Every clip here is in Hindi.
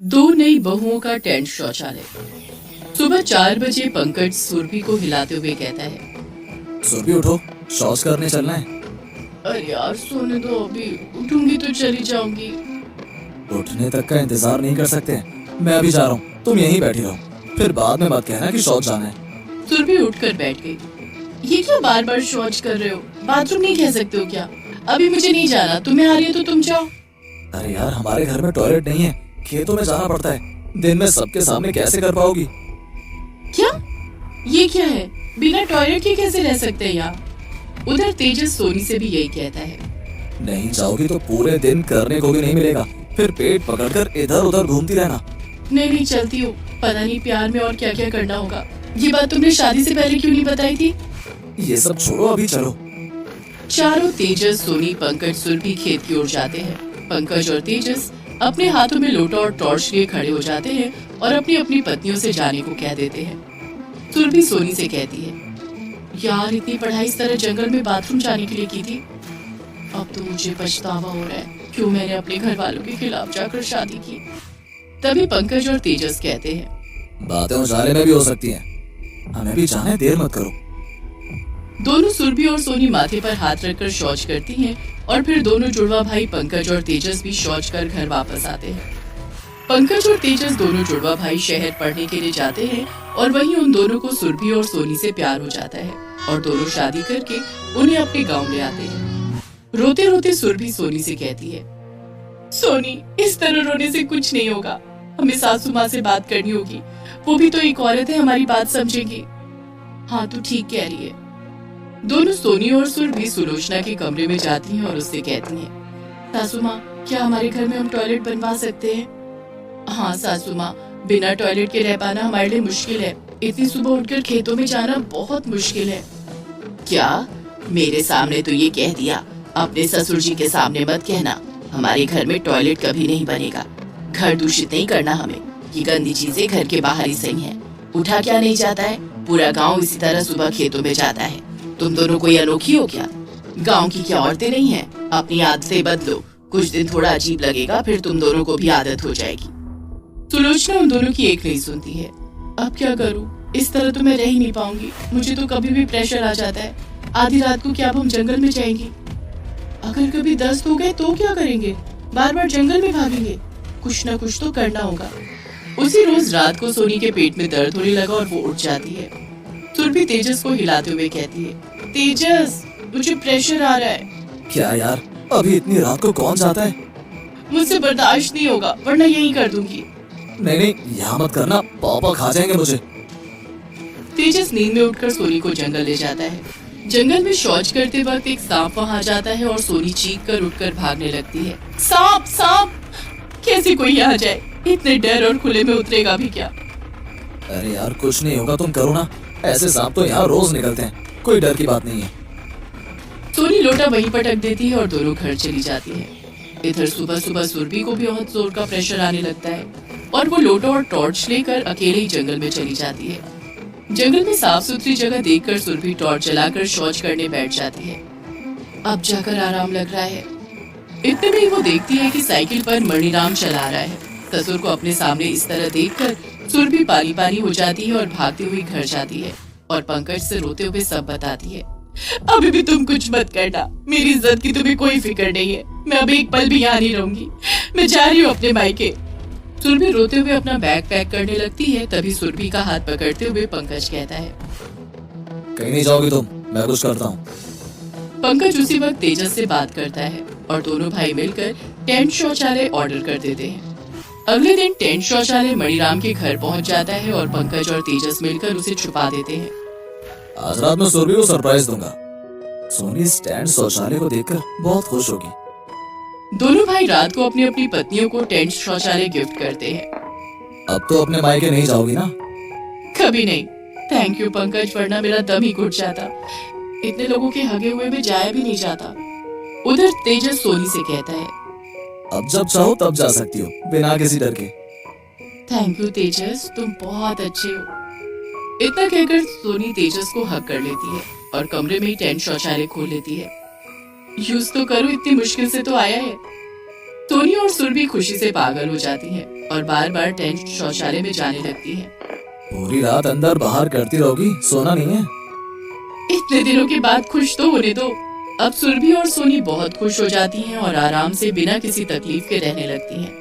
दो नई बहुओं का टेंट शौचालय। सुबह 4 बजे पंकज सुरभि को हिलाते हुए कहता है, सुरभि उठो, शौच करने चलना है। अरे यार सोने दो, अभी उठूंगी तो चली जाऊंगी। उठने तक का इंतजार नहीं कर सकते? मैं अभी जा रहा हूँ, तुम यहीं बैठी रहो, फिर बाद में मत कहना कि शौच जाना है। सुरभि उठकर बैठ गई। ये क्या बार बार शौच कर रहे हो? बाथरूम नहीं कह सकते हो क्या? अभी मुझे नहीं जाना, तुम्हें आ रही है तो तुम जाओ। अरे यार, हमारे घर में टॉयलेट नहीं है, खेतों में जाना पड़ता है, दिन में सबके सामने कैसे कर पाओगी? क्या? ये क्या है? बिना टॉयलेट के कैसे रह सकते हैं यहाँ? उधर तेजस सोनी से भी यही कहता है। नहीं जाओगी तो पूरे दिन करने को भी नहीं मिलेगा, फिर पेट पकड़कर इधर उधर घूमती रहना। नहीं चलती हूँ। पता नहीं प्यार में और क्या क्या करना होगा। ये बात तुमने शादी से पहले क्यों नहीं बताई थी? ये सब छोड़ो, अभी चलो। चारों तेजस, सोनी, पंकज, सुरभि खेत की ओर जाते हैं। पंकज और तेजस अपने हाथों में लोटा और टॉर्च लिए खड़े हो जाते हैं और अपनी अपनी पत्नियों से जाने को कह देते हैं। सुरभि सोनी से कहती है, यार इतनी पढ़ाई इस तरह जंगल में बाथरूम जाने के लिए की थी। अब तो मुझे पछतावा हो रहा है, क्यों मैंने अपने घर वालों के खिलाफ जाकर शादी की। तभी पंकज और तेजस कहते हैं, बातें उजाले में भी हो सकती हैं, हमें भी जाने, देर मत करो। दोनों सुरभि और सोनी माथे पर हाथ रखकर शौच करती हैं और फिर दोनों जुड़वा भाई पंकज और तेजस भी शौच कर घर वापस आते हैं। पंकज और तेजस दोनों जुड़वा भाई शहर पढ़ने के लिए जाते हैं और वहीं उन दोनों को सुरभि और सोनी से प्यार हो जाता है और दोनों शादी करके उन्हें अपने गांव ले आते हैं। रोते रोते सुरभि सोनी से कहती है, सोनी इस तरह रोने से कुछ नहीं होगा, हमें सासू माँ से बात करनी होगी, वो भी तो एक औरत है, हमारी बात समझेगी। हाँ तू ठीक कह रही है। दोनों सोनी और सुरभि सुलोचना के कमरे में जाती हैं और उससे कहती हैं, सासू माँ क्या हमारे घर में हम टॉयलेट बनवा सकते हैं? हाँ सासू माँ, बिना टॉयलेट के रह पाना हमारे लिए मुश्किल है, इतनी सुबह उठकर खेतों में जाना बहुत मुश्किल है। क्या? मेरे सामने तो ये कह दिया, अपने ससुर जी के सामने मत कहना, हमारे घर में टॉयलेट कभी नहीं बनेगा। घर दूषित नहीं करना हमें, ये गंदी चीजें घर के बाहर ही सही है। उठा क्या नहीं जाता है, पूरा गाँव इसी तरह सुबह खेतों में जाता है। तुम दोनों कोई अनोखी हो क्या? गांव की क्या औरतें नहीं हैं? अपनी आदतें बदलो, कुछ दिन थोड़ा अजीब लगेगा, फिर तुम दोनों को भी आदत हो जाएगी। सुलोचना उन दोनों की एक नहीं सुनती है। अब क्या करूं? इस तरह तो मैं रह ही नहीं पाऊंगी, मुझे तो कभी भी प्रेशर आ जाता है। आधी रात को क्या अब हम जंगल में जाएंगे? अगर कभी दस्त हो गए तो क्या करेंगे? बार बार जंगल में भागेंगे? कुछ न कुछ तो करना होगा। उसी रोज रात को सोनी के पेट में दर्द होने लगा और वो उठ जाती है। सुरभि तेजस को हिलाते हुए कहती है, तेजस मुझे प्रेशर आ रहा है। क्या यार, अभी इतनी रात को कौन जाता है? मुझसे बर्दाश्त नहीं होगा, वरना यही कर दूंगी। नहीं, यहाँ मत करना, पापा खा जाएंगे मुझे। तेजस नींद में उठकर सोनी को जंगल ले जाता है। जंगल में शौच करते वक्त एक सांप वहाँ जाता है और सोनी चीख कर उठकर भागने लगती है। सांप सांप! कैसे कोई यहाँ जाए? इतने डर और खुले में उतरेगा भी क्या? अरे यार कुछ नहीं होगा, तुम करो ना, ऐसे सांप तो यहाँ रोज निकलते हैं, कोई डर की बात नहीं है। सोनी लोटा वहीं पटक देती है और दोनों घर चली जाती है। इधर सुबह सुबह सुरभि को भी बहुत जोर का प्रेशर आने लगता है और वो लोटा और टॉर्च लेकर अकेले ही जंगल में चली जाती है। जंगल में साफ सुथरी जगह देखकर सुरभि टॉर्च जलाकर शौच करने बैठ जाती है। अब जाकर आराम लग रहा है। इतने में ही वो देखती है कि साइकिल पर मणिराम चला रहा है। ससुर को अपने सामने इस तरह देखकर सुरभि पानी पानी हो जाती है और भागती हुई घर जाती है और पंकज से रोते हुए सब बताती है। अभी भी तुम कुछ मत करना, मेरी इज्जत की तुम्हें कोई फिक्र नहीं है, मैं अब एक पल भी यहाँ नहीं रहूंगी, मैं जा रही हूँ अपने मायके। सुरभि रोते हुए अपना बैग पैक करने लगती है। तभी सुरभि का हाथ पकड़ते हुए पंकज कहता है, कहीं नहीं जाओगी तुम, मैं कुछ करता हूँ। पंकज उसी वक्त तेजस से बात करता है और दोनों भाई मिलकर टेंट शौचालय ऑर्डर कर देते हैं। अगले दिन टेंट शौचालय मणिराम के घर पहुंच जाता है और पंकज और तेजस मिलकर उसे छुपा देते हैं। आज रात में सुरभि को सरप्राइज दूंगा। सोनी स्टैंड शौचालय को देखकर बहुत खुश होगी। दोनों भाई रात को अपनी अपनी पत्नियों को टेंट शौचालय गिफ्ट करते हैं। अब तो अपने मायके नहीं जाओगी ना? कभी नहीं। थैंक यू पंकज, वरना मेरा दम ही घुट जाता, इतने लोगों के हगे हुए में जाया भी नहीं जाता। उधर तेजस सोनी से कहता है, अब जब चाहो तब जा सकती हो, बिना किसी डर के। थैंक यू तेजस, तुम बहुत अच्छे हो। इतना कहकर सोनी तेजस को हक कर लेती है और कमरे में ही टेंट शौचालय खोल लेती है। यूज तो करो, इतनी मुश्किल से तो आया है। सोनी और सुरभि खुशी से पागल हो जाती हैं और बार बार टेंट शौचालय में जाने लगती हैं। पूरी रात अंदर बाहर करती रहोगी, सोना नहीं है? इतने दिनों के बाद खुश तो होने दो। अब सुरभि और सोनी बहुत खुश हो जाती हैं और आराम से बिना किसी तकलीफ के रहने लगती हैं।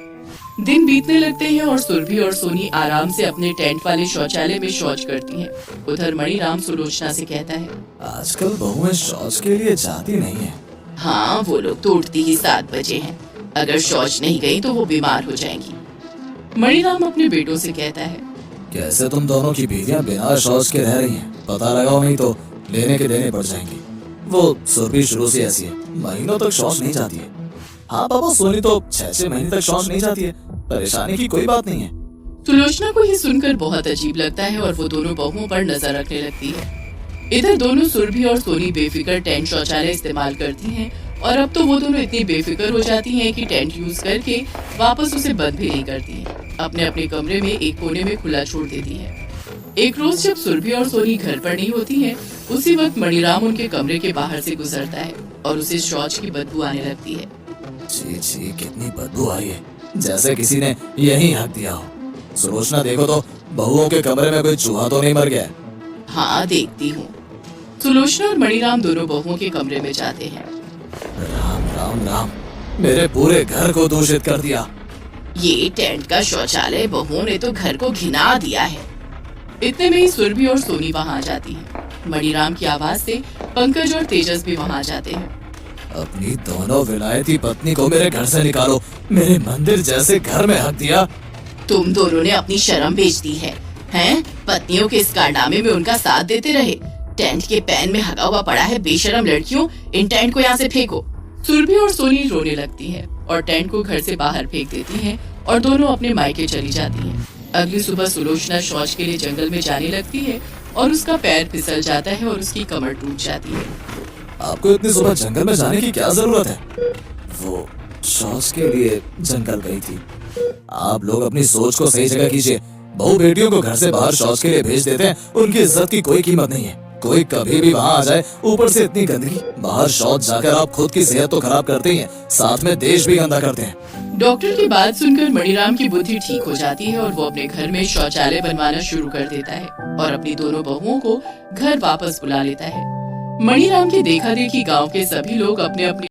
दिन बीतने लगते हैं और सुरभि और सोनी आराम से अपने टेंट वाले शौचालय में शौच करती हैं। उधर मणिराम सुलोचना से कहता है, आजकल बहुएं शौच के लिए जाती नहीं है। हाँ, वो लोग तो उठती ही 7 बजे हैं। अगर शौच नहीं गई तो वो बीमार हो जाएंगी। मणिराम अपने बेटों से कहता है, कैसे तुम दोनों की बीवियां बिना शौच के रह रही हैं? पता लगाओ, नहीं तो लेने के देने पड़ जाएंगे। वो सुरभि शुरू से ऐसी है, महीनों तक शौच नहीं जाती है। हाँ पापा, सोनी तो 6-6 महीने तक शौच नहीं जाती है। परेशानी की कोई बात नहीं है। सुलोचना को ये सुनकर बहुत अजीब लगता है और वो दोनों बहुओं पर नजर रखने लगती है। इधर दोनों सुरभि और सोनी बेफिक्र टेंट शौचालय इस्तेमाल करती हैं और अब तो वो दोनों इतनी बेफिक्र हो जाती हैं कि टेंट यूज करके वापस उसे बंद भी नहीं करती हैं। अपने अपने कमरे में एक कोने में खुला छोड़ देती हैं। एक रोज जब सुरभि और सोनी घर पर नहीं होती हैं, उसी वक्त मणिराम उनके कमरे के बाहर से गुजरता है और उसे शौच की बदबू आने लगती है। छी छी, कितनी बदबू आ रही है, जैसे किसी ने यही हक दिया हो। सुलोचना देखो तो, बहुओं के कमरे में कोई चूहा तो नहीं मर गया? हाँ, देखती हूँ। सुलोचना और मणिराम दोनों बहुओं के कमरे में जाते हैं। राम राम राम, मेरे पूरे घर को दूषित कर दिया। ये टेंट का शौचालय बहुओं ने तो घर को घिना दिया है। इतने में ही सुरभि और सोनी वहाँ आ जाती हैं। मणिराम की आवाज से पंकज और तेजस भी वहाँ आ जाते हैं। अपनी दोनों विलायती पत्नी को मेरे घर से निकालो। मेरे मंदिर जैसे घर में हक दिया। तुम दोनों ने अपनी शर्म बेच दी है, हैं? पत्नियों के इस कारनामे में उनका साथ देते रहे। टेंट के पैन में हगा हुआ पड़ा है। बेशरम लड़कियों, इन टेंट को यहाँ से फेंको। सुरभि और सोनी रोने लगती हैं और टेंट को घर से बाहर फेंक देती हैं और दोनों अपने मायके चली जाती हैं। अगली सुबह सुलोचना शौच के लिए जंगल में जाने लगती है और उसका पैर फिसल जाता है और उसकी कमर टूट जाती है। आपको इतनी सुबह जंगल में जाने की क्या जरूरत है? वो शौच के लिए जंगल गई थी। आप लोग अपनी सोच को सही जगह कीजिए। बहू बेटियों को घर से बाहर शौच के लिए भेज देते हैं, उनकी इज्जत की कोई कीमत नहीं है। कोई कभी भी वहाँ आ जाए, ऊपर से इतनी गंदगी। बाहर शौच जाकर आप खुद की सेहत तो खराब करते ही हैं, साथ में देश भी गंदा करते हैं। डॉक्टर की बात सुनकर मणिराम की बुद्धि ठीक हो जाती है और वो अपने घर में शौचालय बनवाना शुरू कर देता है और अपनी दोनों बहुओं को घर वापस बुला लेता है। मणिराम की देखा देखी गाँव के सभी लोग अपने अपने